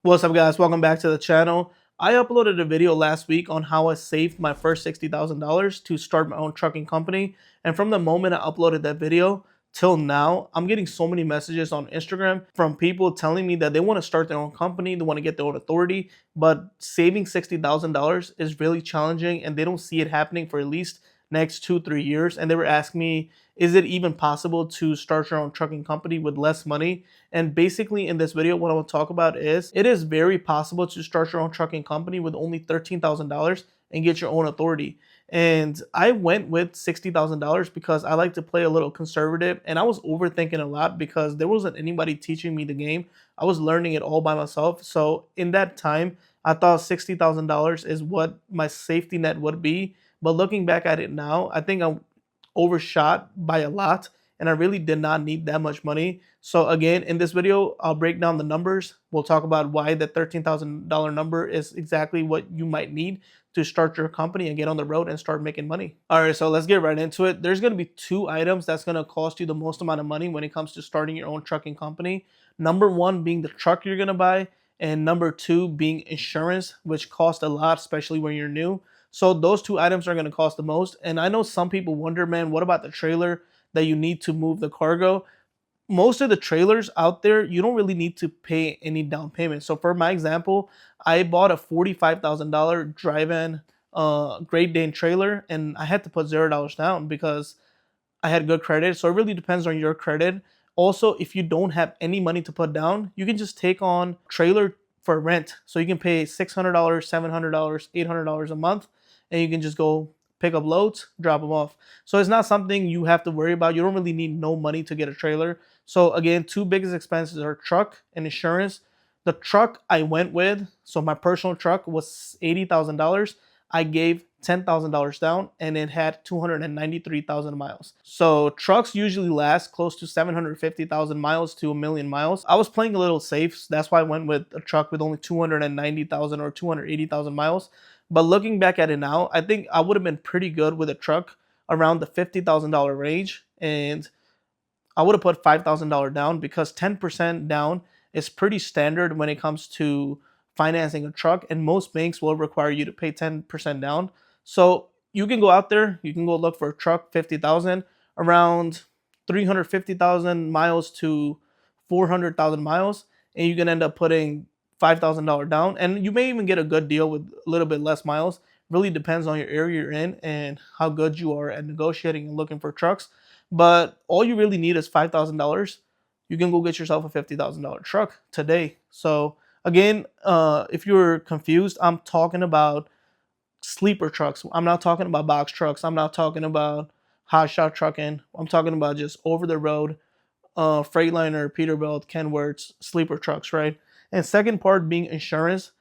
What's up, guys? Welcome back to the channel. I uploaded a video last week on how I saved my first $60,000 to start my own trucking company. And from the moment I uploaded that video till now, I'm getting so many messages on Instagram from people telling me that they want to start their own company, they want to get their own authority, but saving $60,000 is really challenging and they don't see it happening for at least next 2-3 years. And they were asking me, is it even possible to start your own trucking company with less money? And basically in this video, what I want to talk about is it is very possible to start your own trucking company with only $13,000 and get your own authority. And I went with $60,000 because I like to play a little conservative and I was overthinking a lot because there wasn't anybody teaching me the game. I was learning it all by myself. So in that time, I thought $60,000 is what my safety net would be. But looking back at it now, I think I'm overshot by a lot and I really did not need that much money. So again, in this video, I'll break down the numbers. We'll talk about why the $13,000 number is exactly what you might need to start your company and get on the road and start making money. All right, so let's get right into it. There's going to be two items that's going to cost you the most amount of money when it comes to starting your own trucking company. Number one being the truck you're going to buy, and number two being insurance, which costs a lot, especially when you're new. So those two items are going to cost the most. And I know some people wonder, man, what about the trailer that you need to move the cargo? Most of the trailers out there, you don't really need to pay any down payment. So for my example, I bought a $45,000 drive-in Great Dane trailer and I had to put $0 down because I had good credit. So it really depends on your credit. Also, if you don't have any money to put down, you can just take on trailer for rent. So you can pay $600, $700, $800 a month, and you can just go pick up loads, drop them off. So it's not something you have to worry about. You don't really need no money to get a trailer. So again, two biggest expenses are truck and insurance. The truck I went with, so my personal truck was $80,000. I gave $10,000 down and it had 293,000 miles. So trucks usually last close to 750,000 miles to a million miles. I was playing a little safe. That's why I went with a truck with only 290,000 or 280,000 miles. But looking back at it now, I think I would have been pretty good with a truck around the $50,000 range. And I would have put $5,000 down because 10% down is pretty standard when it comes to financing a truck, and most banks will require you to pay 10% down. So you can go out there, you can go look for a truck, 50,000, around 350,000 miles to 400,000 miles, and you can end up putting $5,000 down, and you may even get a good deal with a little bit less miles. Really depends on your area you're in and how good you are at negotiating and looking for trucks. But all you really need is $5,000. You can go get yourself a $50,000 truck today. So again, if you're confused, I'm talking about sleeper trucks. I'm not talking about box trucks. I'm not talking about hot shot trucking. I'm talking about just over the road, Freightliner, Peterbilt, Kenworth, sleeper trucks, right? And second part being insurance.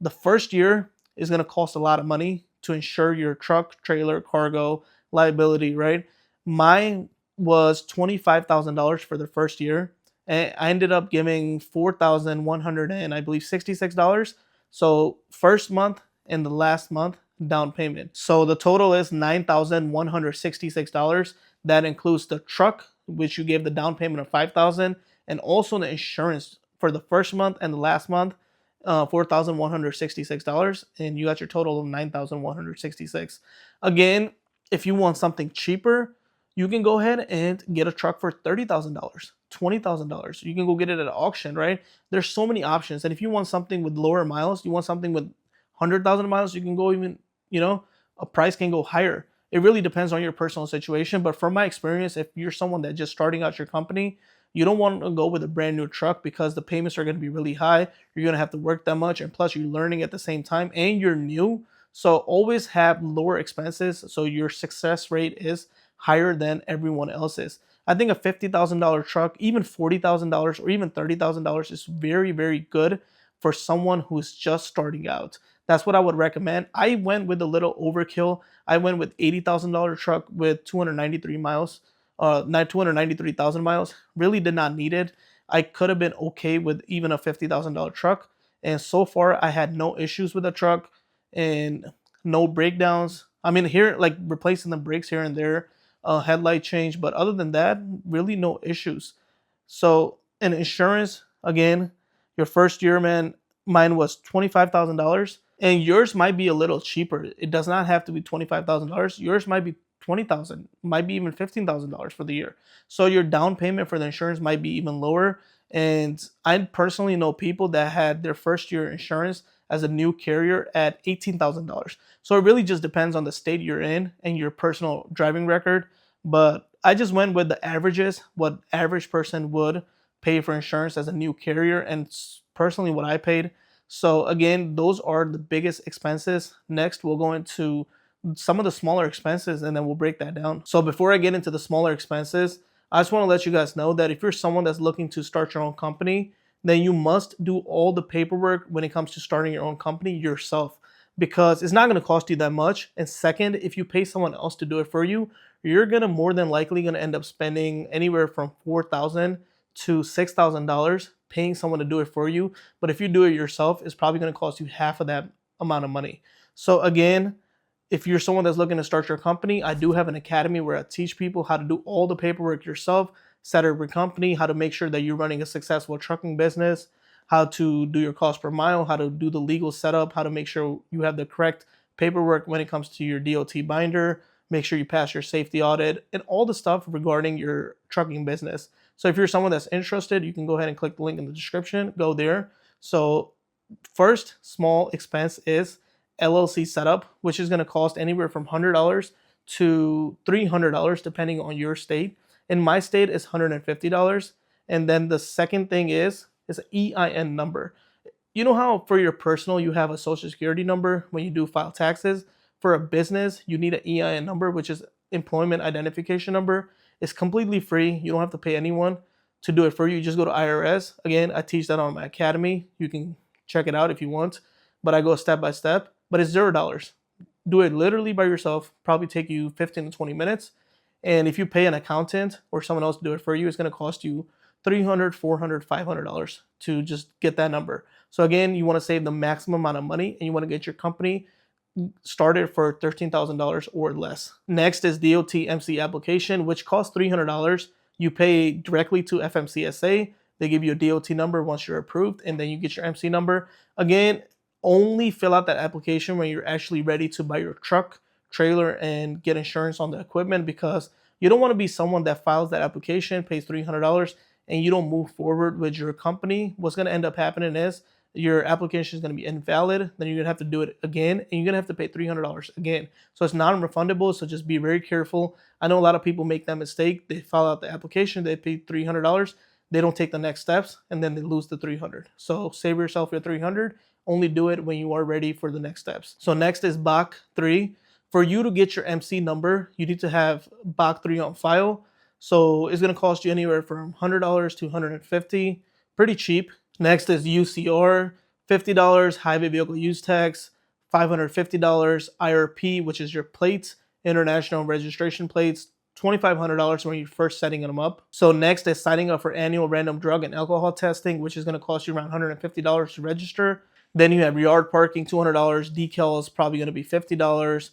The first year is going to cost a lot of money to insure your truck, trailer, cargo, liability, right? Mine was $25,000 for the first year. And I ended up giving 4,100 and I believe $66. So first month and the last month down payment. So the total is $9,166. That includes the truck, which you gave the down payment of 5,000, and also the insurance for the first month and the last month, $4,166, and you got your total of 9,166. Again, if you want something cheaper, you can go ahead and get a truck for $30,000, $20,000. You can go get it at an auction, right? There's so many options. And if you want something with lower miles, you want something with 100,000 miles, you can go even, a price can go higher. It really depends on your personal situation. But from my experience, if you're someone that's just starting out your company, you don't want to go with a brand new truck because the payments are going to be really high. You're going to have to work that much. And plus, you're learning at the same time and you're new. So always have lower expenses so your success rate is higher than everyone else's. I think a $50,000 truck, even $40,000 or even $30,000 is very, very good for someone who's just starting out. That's what I would recommend. I went with a little overkill. I went with $80,000 truck with 293 miles, 293,000 miles. Really did not need it. I could have been okay with even a $50,000 truck. And so far, I had no issues with the truck and no breakdowns. I mean, here, like replacing the brakes here and there, headlight change. But other than that, really no issues. So, in insurance, again, your first year, man, Mine was $25,000, and yours might be a little cheaper. It does not have to be $25,000. Yours might be 20,000, might be even $15,000 for the year. So your down payment for the insurance might be even lower. And I personally know people that had their first year insurance as a new carrier at $18,000. So it really just depends on the state you're in and your personal driving record. But I just went with the averages, what average person would pay for insurance as a new carrier, and personally what I paid. So again, those are the biggest expenses. Next, we'll go into some of the smaller expenses and then we'll break that down. So before I get into the smaller expenses, I just want to let you guys know that if you're someone that's looking to start your own company, then you must do all the paperwork when it comes to starting your own company yourself, because it's not going to cost you that much. And second, if you pay someone else to do it for you, you're going to more than likely going to end up spending anywhere from $4,000 to $6,000 paying someone to do it for you. But if you do it yourself, it's probably going to cost you half of that amount of money. So again, if you're someone that's looking to start your company, I do have an academy where I teach people how to do all the paperwork yourself, set up your company, how to make sure that you're running a successful trucking business, how to do your cost per mile, how to do the legal setup, how to make sure you have the correct paperwork when it comes to your DOT binder, make sure you pass your safety audit, and all the stuff regarding your trucking business. So if you're someone that's interested, you can go ahead and click the link in the description, go there. So first small expense is LLC setup, which is going to cost anywhere from $100 to $300 depending on your state. In my state, it's $150. And then the second thing is an EIN number. You know how for your personal you have a social security number when you do file taxes? For a business, you need an EIN number, which is employment identification number. It's completely free. You don't have to pay anyone to do it for you. You just go to IRS. Again, I teach that on my academy. You can check it out if you want, but I go step by step. But it's $0. Do it literally by yourself. Probably take you 15 to 20 minutes. And if you pay an accountant or someone else to do it for you, it's going to cost you $300, $400, $500 to just get that number. So again, you want to save the maximum amount of money and you want to get your company started for $13,000 or less. Next is DOT MC application, which costs $300. You pay directly to FMCSA. They give you a DOT number once you're approved, and then you get your MC number. Again, only fill out that application when you're actually ready to buy your truck, trailer, and get insurance on the equipment, because you don't want to be someone that files that application, pays $300, and you don't move forward with your company. What's going to end up happening is your application is going to be invalid. Then you're going to have to do it again, and you're going to have to pay $300 again. So it's non-refundable, so just be very careful. I know a lot of people make that mistake. They file out the application, they pay $300, they don't take the next steps, and then they lose the $300. So save yourself your $300. Only do it when you are ready for the next steps. So next is BAC 3. For you to get your MC number, you need to have BAC 3 on file. So it's going to cost you anywhere from $100 to $150. Pretty cheap. Next is UCR, $50, highway vehicle use tax, $550, IRP, which is your plates, international registration plates, $2,500 when you're first setting them up. So next is signing up for annual random drug and alcohol testing, which is going to cost you around $150 to register. Then you have yard parking, $200, decals, probably going to be $50.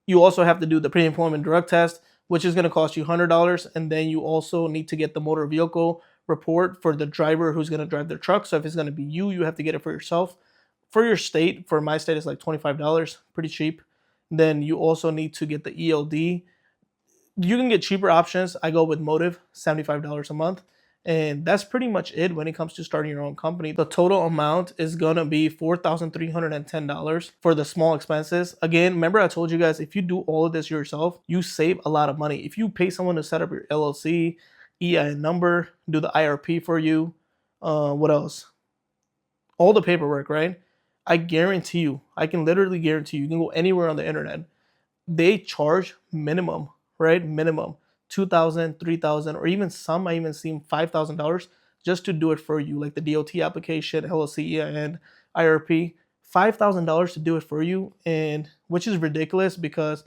You also have to do the pre-employment drug test, which is going to cost you $100. And then you also need to get the motor vehicle report for the driver who's going to drive their truck. So if it's going to be you, you have to get it for yourself. For your state, for my state, it's like $25, pretty cheap. Then you also need to get the ELD. You can get cheaper options. I go with Motive, $75 a month. And that's pretty much it when it comes to starting your own company. The total amount is going to be $4,310 for the small expenses. Again, remember I told you guys, if you do all of this yourself, you save a lot of money. If you pay someone to set up your LLC, EIN number, do the IRP for you, what else? All the paperwork, right? I guarantee you, I can literally guarantee you can go anywhere on the internet. They charge minimum, right? Minimum. $2,000, $3,000, or even some I even seen $5,000 just to do it for you, like the DOT application, LLC, and IRP. $5,000 to do it for you, and which is ridiculous because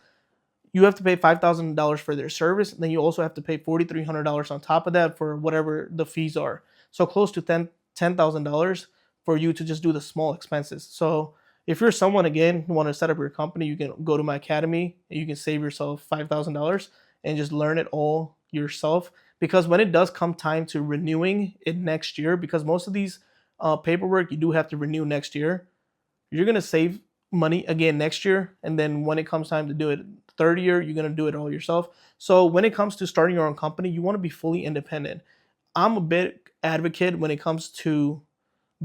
you have to pay $5,000 for their service. And then you also have to pay $4,300 on top of that for whatever the fees are. So close to $10,000 for you to just do the small expenses. So if you're someone, again, who want to set up your company, you can go to my academy and you can save yourself $5,000 and just learn it all yourself. Because when it does come time to renewing it next year, because most of these paperwork, you do have to renew next year. You're going to save money again next year. And then when it comes time to do it third year, you're going to do it all yourself. So when it comes to starting your own company, you want to be fully independent. I'm a bit advocate when it comes to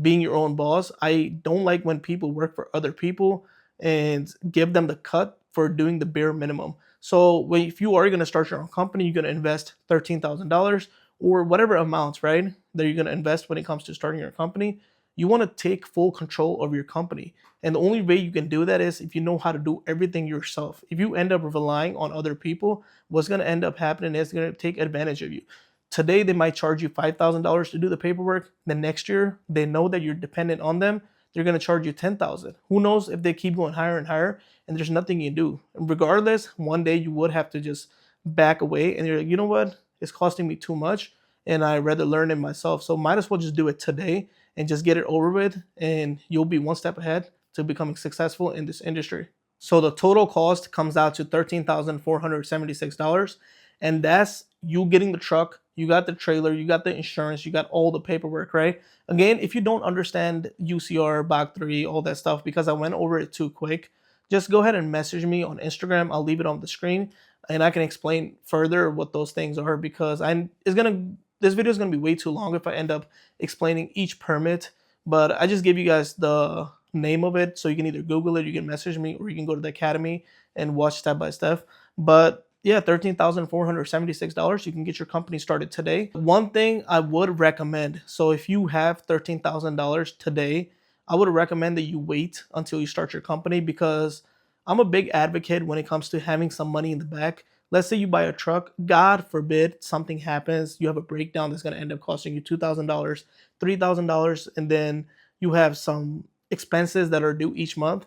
being your own boss. I don't like when people work for other people and give them the cut for doing the bare minimum. So if you are going to start your own company, you're going to invest $13,000 or whatever amounts, right, that you're going to invest when it comes to starting your company. You want to take full control of your company. And the only way you can do that is if you know how to do everything yourself. If you end up relying on other people, what's going to end up happening is they're going to take advantage of you. Today, they might charge you $5,000 to do the paperwork. The next year, they know that you're dependent on them. They're going to charge you $10,000. Who knows if they keep going higher and higher and there's nothing you can do. Regardless, one day you would have to just back away and you're like, you know what? It's costing me too much and I'd rather learn it myself. So might as well just do it today and just get it over with and you'll be one step ahead to becoming successful in this industry. So the total cost comes out to $13,476. And that's you getting the truck, you got the trailer, you got the insurance, you got all the paperwork, right? Again, if you don't understand UCR, BAC 3, all that stuff, because I went over it too quick, just go ahead and message me on Instagram. I'll leave it on the screen and I can explain further what those things are because this video is gonna be way too long if I end up explaining each permit. But I just give you guys the name of it so you can either Google it, you can message me, or you can go to the academy and watch step by step. But yeah, $13,476. You can get your company started today. One thing I would recommend, so if you have $13,000 today, I would recommend that you wait until you start your company because I'm a big advocate when it comes to having some money in the back. Let's say you buy a truck, God forbid something happens, you have a breakdown that's going to end up costing you $2,000, $3,000, and then you have some expenses that are due each month.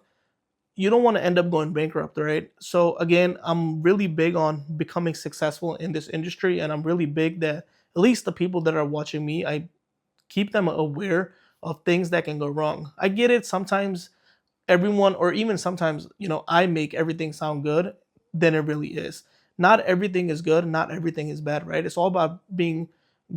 You don't want to end up going bankrupt, right? So again, I'm really big on becoming successful in this industry, and I'm really big that at least the people that are watching me, I keep them aware of things that can go wrong. I get it. Sometimes everyone, or even sometimes, I make everything sound good than it really is. Not everything is good. Not everything is bad, right? It's all about being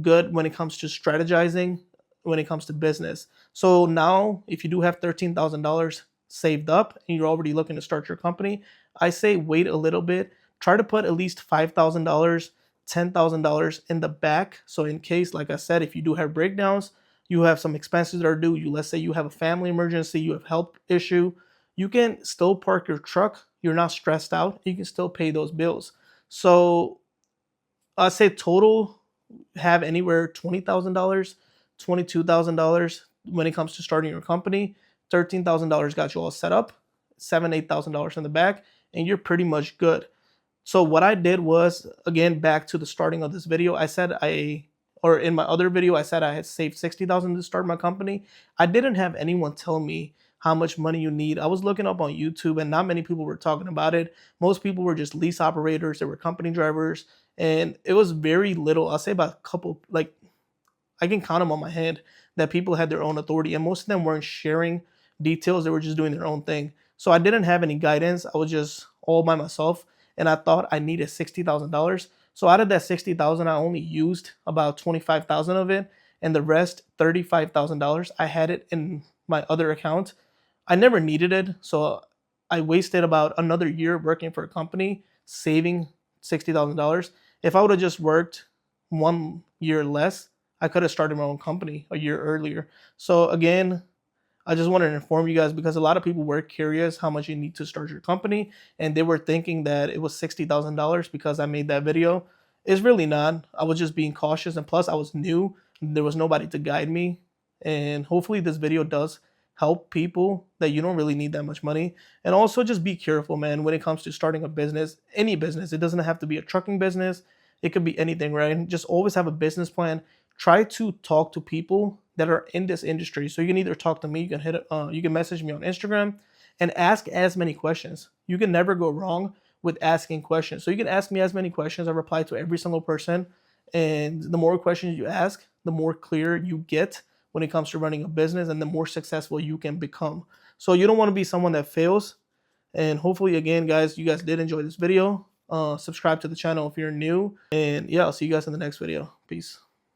good when it comes to strategizing, when it comes to business. So now, if you do have $13,000 saved up and you're already looking to start your company, I say wait a little bit. Try to put at least $5,000, $10,000 in the back. So in case, like I said, if you do have breakdowns, you have some expenses that are due. Let's say you have a family emergency, you have health issue, you can still park your truck. You're not stressed out. You can still pay those bills. So I say total have anywhere $20,000, $22,000 when it comes to starting your company. $13,000 got you all set up, $7,000, $8,000 in the back, and you're pretty much good. So what I did was, again, back to the starting of this video, or in my other video, I said I had saved $60,000 to start my company. I didn't have anyone tell me how much money you need. I was looking up on YouTube and not many people were talking about it. Most people were just lease operators, they were company drivers, and it was very little. I'll say about a couple, like I can count them on my hand, that people had their own authority, and most of them weren't sharing details. They were just doing their own thing. So I didn't have any guidance. I was just all by myself, and I thought I needed $60,000. So out of that $60,000, I only used about $25,000 of it, and the rest, $35,000, I had it in my other account. I never needed it, so I wasted about another year working for a company, saving $60,000. If I would have just worked 1 year less, I could have started my own company a year earlier. So again, I just wanted to inform you guys because a lot of people were curious how much you need to start your company, and they were thinking that it was $60,000 because I made that video. It's really not. I was just being cautious, and plus I was new. There was nobody to guide me, and hopefully this video does help people that you don't really need that much money. And also just be careful, man, when it comes to starting a business, any business. It doesn't have to be a trucking business. It could be anything, right? Just always have a business plan. Try to talk to people that are in this industry. So you can either talk to me, you can message me on Instagram and ask as many questions. You can never go wrong with asking questions. So you can ask me as many questions. I reply to every single person. And the more questions you ask, the more clear you get when it comes to running a business and the more successful you can become. So you don't want to be someone that fails. And hopefully, again, guys, you guys did enjoy this video. Subscribe to the channel if you're new. And yeah, I'll see you guys in the next video. Peace.